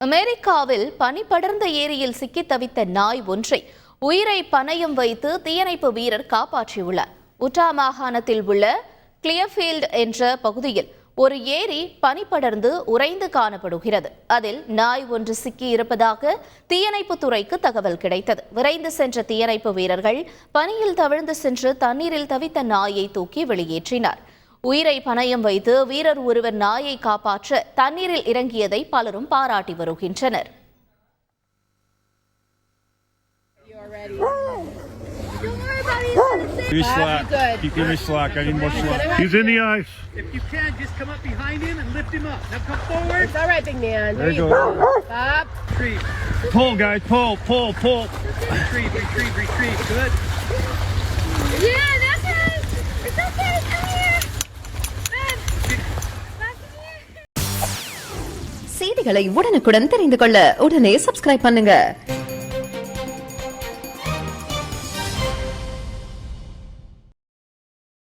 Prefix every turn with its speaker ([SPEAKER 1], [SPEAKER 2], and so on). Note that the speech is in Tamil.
[SPEAKER 1] அமெரிக்காவில் பனி படர்ந்த ஏரியில் சிக்கி தவித்த நாய் ஒன்றை உயிரை பணயம் வைத்து தீயணைப்பு வீரர் காப்பாற்றியுள்ளார். உட்டா மாகாணத்தில் உள்ள கிளியர்ஃபீல்ட் என்ற பகுதியில் ஒரு ஏரி பனி படர்ந்து உறைந்து காணப்படுகிறது. அதில் நாய் ஒன்று சிக்கி இருப்பதாக தீயணைப்பு துறைக்கு தகவல் கிடைத்தது. விரைந்து சென்ற தீயணைப்பு வீரர்கள் பனியில் தவிழ்ந்து சென்று தண்ணீரில் தவித்த நாயை தூக்கி வெளியேற்றினார். உயிரை பணயம் வைத்து வீரர் ஒருவர் நாயை காப்பாற்ற தண்ணீரில் இறங்கியதை பலரும் பாராட்டி வருகின்றனர்.
[SPEAKER 2] Keep giving me slack. I need more slack.
[SPEAKER 3] He's in the ice.
[SPEAKER 4] If you can, just come up behind him and lift him up. Now come forward.
[SPEAKER 5] It's all right, big man.
[SPEAKER 2] There you go.
[SPEAKER 5] Stop.
[SPEAKER 4] Retrieve.
[SPEAKER 2] Pull, guys. Pull.
[SPEAKER 4] Retrieve. Good.
[SPEAKER 5] Yeah, that's it. It's okay. Come here. Good. Back in here.
[SPEAKER 6] செய்திகளை உடனுக்குடன் தெரிந்து கொள்ள உடனே சப்ஸ்கிரைப் பண்ணுங்க.